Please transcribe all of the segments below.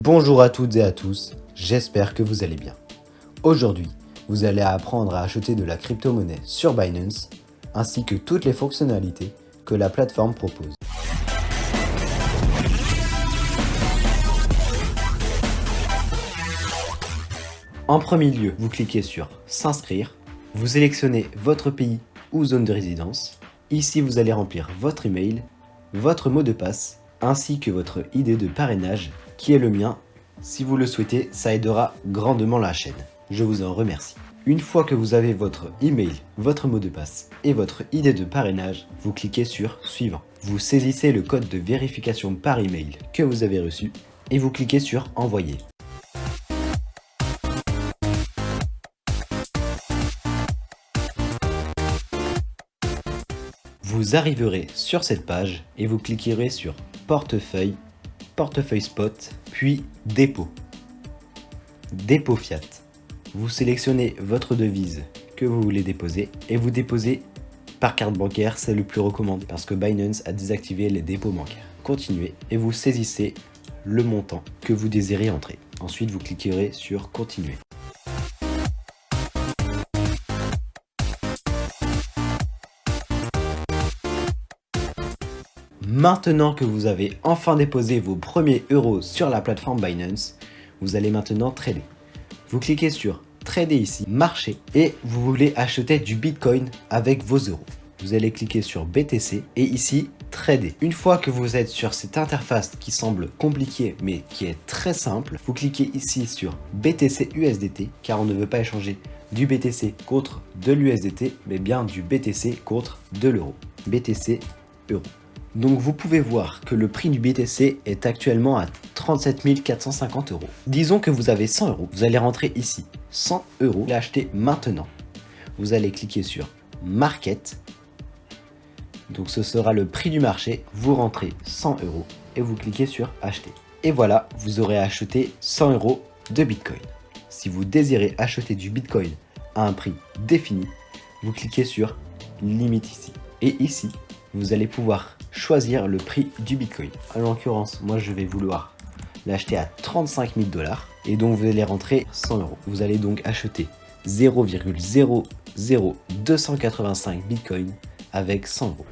Bonjour à toutes et à tous, j'espère que vous allez bien. Aujourd'hui, vous allez apprendre à acheter de la crypto-monnaie sur Binance, ainsi que toutes les fonctionnalités que la plateforme propose. En premier lieu, vous cliquez sur S'inscrire, vous sélectionnez votre pays ou zone de résidence. Ici, vous allez remplir votre email, votre mot de passe, ainsi que votre ID de parrainage, qui est le mien. Si vous le souhaitez, ça aidera grandement la chaîne. Je vous en remercie. Une fois que vous avez votre email, votre mot de passe et votre ID de parrainage, vous cliquez sur Suivant. Vous saisissez le code de vérification par email que vous avez reçu et vous cliquez sur Envoyer. Vous arriverez sur cette page et vous cliquerez sur Portefeuille, Portefeuille Spot, puis Dépôt. Dépôt Fiat. Vous sélectionnez votre devise que vous voulez déposer et vous déposez par carte bancaire, c'est le plus recommandé parce que Binance a désactivé les dépôts bancaires. Continuez et vous saisissez le montant que vous désirez entrer. Ensuite, vous cliquerez sur Continuer. Maintenant que vous avez enfin déposé vos premiers euros sur la plateforme Binance, vous allez maintenant trader. Vous cliquez sur Trader ici, Marché, et vous voulez acheter du Bitcoin avec vos euros. Vous allez cliquer sur BTC et ici, Trader. Une fois que vous êtes sur cette interface qui semble compliquée mais qui est très simple, vous cliquez ici sur BTC USDT car on ne veut pas échanger du BTC contre de l'USDT mais bien du BTC contre de l'euro. BTC euro. Donc vous pouvez voir que le prix du BTC est actuellement à 37 450 euros. Disons que vous avez 100 euros. Vous allez rentrer ici 100 euros et acheter maintenant. Vous allez cliquer sur Market. Donc ce sera le prix du marché. Vous rentrez 100 euros et vous cliquez sur Acheter. Et voilà, vous aurez acheté 100 euros de Bitcoin. Si vous désirez acheter du Bitcoin à un prix défini, vous cliquez sur Limite ici. Et ici, vous allez pouvoir choisir le prix du Bitcoin. En l'occurrence, moi je vais vouloir l'acheter à 35 000 $. Et donc vous allez rentrer 100 euros. Vous allez donc acheter 0,00285 Bitcoin avec 100 euros.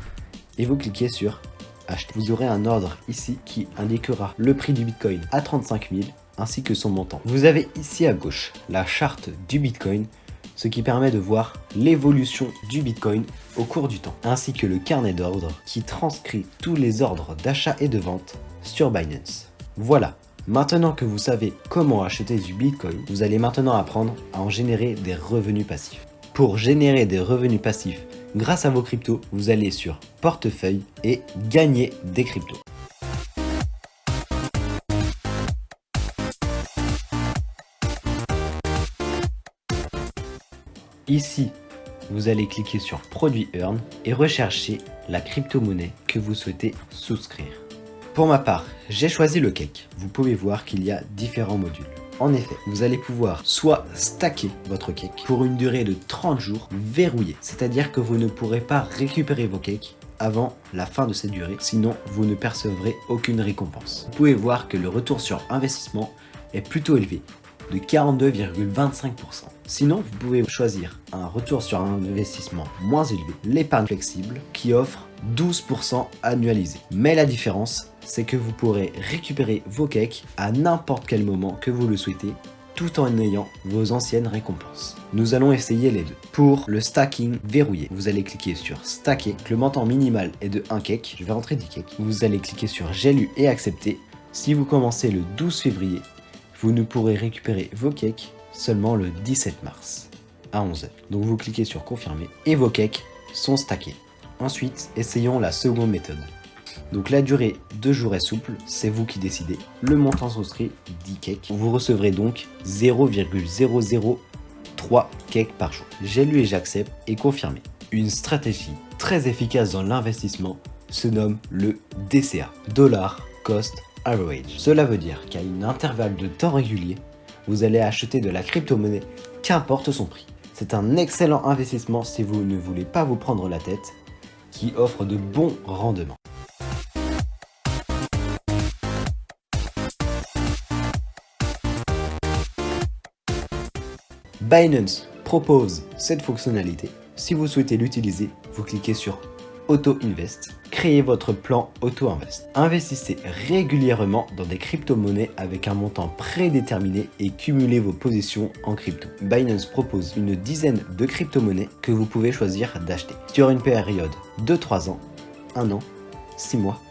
Et vous cliquez sur Acheter. Vous aurez un ordre ici qui indiquera le prix du Bitcoin à 35 000 ainsi que son montant. Vous avez ici à gauche la charte du Bitcoin, ce qui permet de voir l'évolution du Bitcoin au cours du temps, ainsi que le carnet d'ordre qui transcrit tous les ordres d'achat et de vente sur Binance. Voilà, maintenant que vous savez comment acheter du Bitcoin, vous allez maintenant apprendre à en générer des revenus passifs. Pour générer des revenus passifs grâce à vos cryptos, vous allez sur Portefeuille et Gagner des cryptos. Ici, vous allez cliquer sur Produit Earn et rechercher la crypto-monnaie que vous souhaitez souscrire. Pour ma part, j'ai choisi le cake. Vous pouvez voir qu'il y a différents modules. En effet, vous allez pouvoir soit stacker votre cake pour une durée de 30 jours verrouillée, c'est-à-dire que vous ne pourrez pas récupérer vos cakes avant la fin de cette durée, sinon vous ne percevrez aucune récompense. Vous pouvez voir que le retour sur investissement est plutôt élevé, de 42,25%. Sinon, vous pouvez choisir un retour sur un investissement moins élevé, l'épargne flexible, qui offre 12% annualisé. Mais la différence, c'est que vous pourrez récupérer vos cakes à n'importe quel moment que vous le souhaitez, tout en ayant vos anciennes récompenses. Nous allons essayer les deux. Pour le stacking verrouillé, vous allez cliquer sur Stacker. Le montant minimal est de 1 cake. Je vais rentrer 10 cakes. Vous allez cliquer sur J'ai lu et accepter. Si vous commencez le 12 février, vous ne pourrez récupérer vos cakes seulement le 17 mars à 11h. Donc vous cliquez sur Confirmer et vos cakes sont stackés. Ensuite, essayons la seconde méthode. Donc la durée de jour est souple, c'est vous qui décidez. Le montant souscrit 10 cakes. Vous recevrez donc 0,003 cakes par jour. J'ai lu et j'accepte et confirmé. Une stratégie très efficace dans l'investissement se nomme le DCA, Dollar Cost Average. Cela veut dire qu'à un intervalle de temps régulier, vous allez acheter de la crypto-monnaie, qu'importe son prix. C'est un excellent investissement si vous ne voulez pas vous prendre la tête, qui offre de bons rendements. Binance propose cette fonctionnalité. Si vous souhaitez l'utiliser, vous cliquez sur Auto Invest. Créez votre plan Auto Invest. Investissez régulièrement dans des crypto-monnaies avec un montant prédéterminé et cumulez vos positions en crypto. Binance propose une dizaine de crypto-monnaies que vous pouvez choisir d'acheter sur une période de 3 ans, 1 an, 6 mois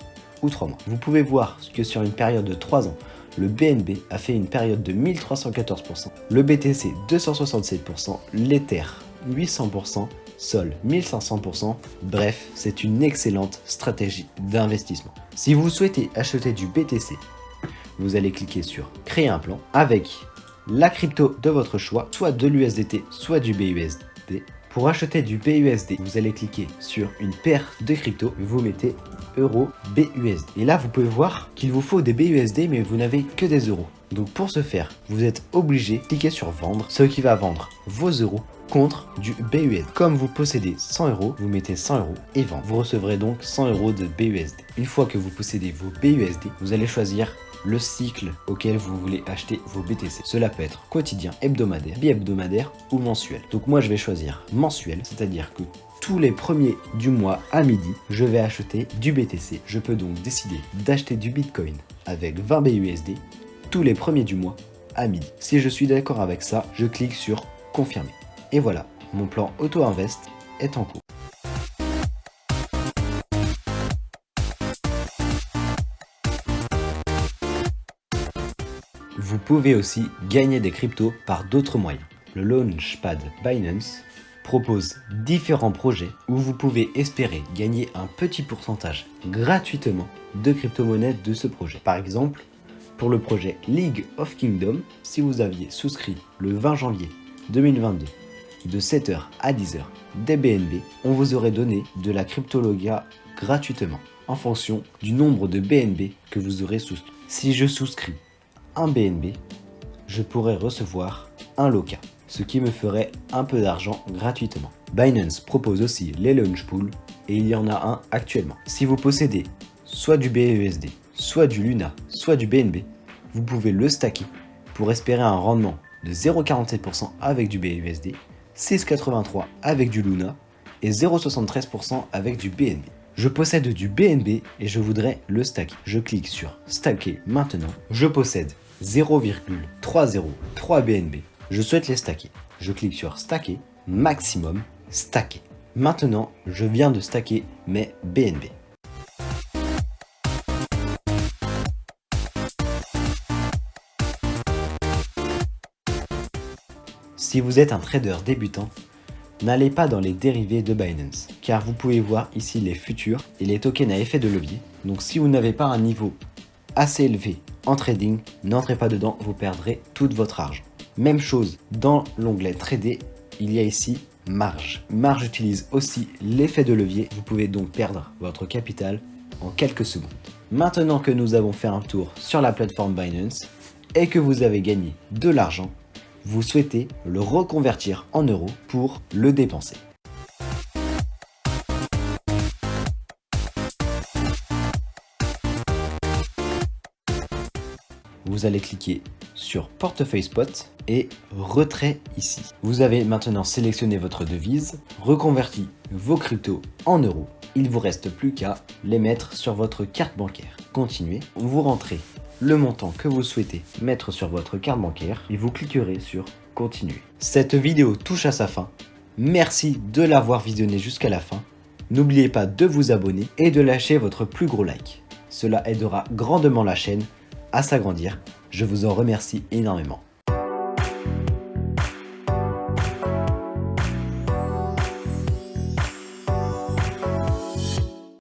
ou 3 mois. Vous pouvez voir que sur une période de 3 ans, le BNB a fait une période de 1314%, le BTC 267%, l'Ether 800%, Sol 1500%, bref, c'est une excellente stratégie d'investissement. Si vous souhaitez acheter du BTC, vous allez cliquer sur Créer un plan avec la crypto de votre choix, soit de l'USDT, soit du BUSD. Pour acheter du BUSD, vous allez cliquer sur une paire de crypto, vous mettez euro BUSD. Et là, vous pouvez voir qu'il vous faut des BUSD, mais vous n'avez que des euros. Donc pour ce faire, vous êtes obligé de cliquer sur vendre, ce qui va vendre vos euros contre du BUSD. Comme vous possédez 100 euros, vous mettez 100 euros et vendre. Vous recevrez donc 100 euros de BUSD. Une fois que vous possédez vos BUSD, vous allez choisir le cycle auquel vous voulez acheter vos BTC. Cela peut être quotidien, hebdomadaire, bi-hebdomadaire ou mensuel. Donc moi je vais choisir mensuel, c'est-à-dire que tous les premiers du mois à midi, je vais acheter du BTC. Je peux donc décider d'acheter du Bitcoin avec 20 BUSD tous les premiers du mois à midi. Si je suis d'accord avec ça, je clique sur confirmer. Et voilà, mon plan Auto Invest est en cours. Vous pouvez aussi gagner des cryptos par d'autres moyens. Le Launchpad Binance propose différents projets où vous pouvez espérer gagner un petit pourcentage gratuitement de crypto-monnaies de ce projet. Par exemple, pour le projet League of Kingdoms, si vous aviez souscrit le 20 janvier 2022 de 7h à 10h des BNB, on vous aurait donné de la cryptologia gratuitement en fonction du nombre de BNB que vous aurez souscrit. Si je souscris un BNB, je pourrais recevoir un LOCA, ce qui me ferait un peu d'argent gratuitement. Binance propose aussi les launch pools et il y en a un actuellement. Si vous possédez soit du BUSD, soit du Luna, soit du BNB, vous pouvez le stacker pour espérer un rendement de 0,47% avec du BUSD, 6,83% avec du Luna et 0,73% avec du BNB. Je possède du BNB et je voudrais le stacker. Je clique sur stacker maintenant. Je possède 0,303 BNB. Je souhaite les stacker. Je clique sur stacker, maximum, stacker. Maintenant, je viens de stacker mes BNB. Si vous êtes un trader débutant, n'allez pas dans les dérivés de Binance, car vous pouvez voir ici les futurs et les tokens à effet de levier. Donc si vous n'avez pas un niveau assez élevé en trading, n'entrez pas dedans, vous perdrez tout votre argent. Même chose dans l'onglet Trader, il y a ici marge. Marge utilise aussi l'effet de levier, vous pouvez donc perdre votre capital en quelques secondes. Maintenant que nous avons fait un tour sur la plateforme Binance et que vous avez gagné de l'argent, vous souhaitez le reconvertir en euros pour le dépenser. Vous allez cliquer sur portefeuille spot et retrait ici. Vous avez maintenant sélectionné votre devise, reconverti vos cryptos en euros. Il ne vous reste plus qu'à les mettre sur votre carte bancaire. Continuez, vous rentrez le montant que vous souhaitez mettre sur votre carte bancaire et vous cliquerez sur continuer. Cette vidéo touche à sa fin. Merci de l'avoir visionnée jusqu'à la fin. N'oubliez pas de vous abonner et de lâcher votre plus gros like. Cela aidera grandement la chaîne à s'agrandir. Je vous en remercie énormément.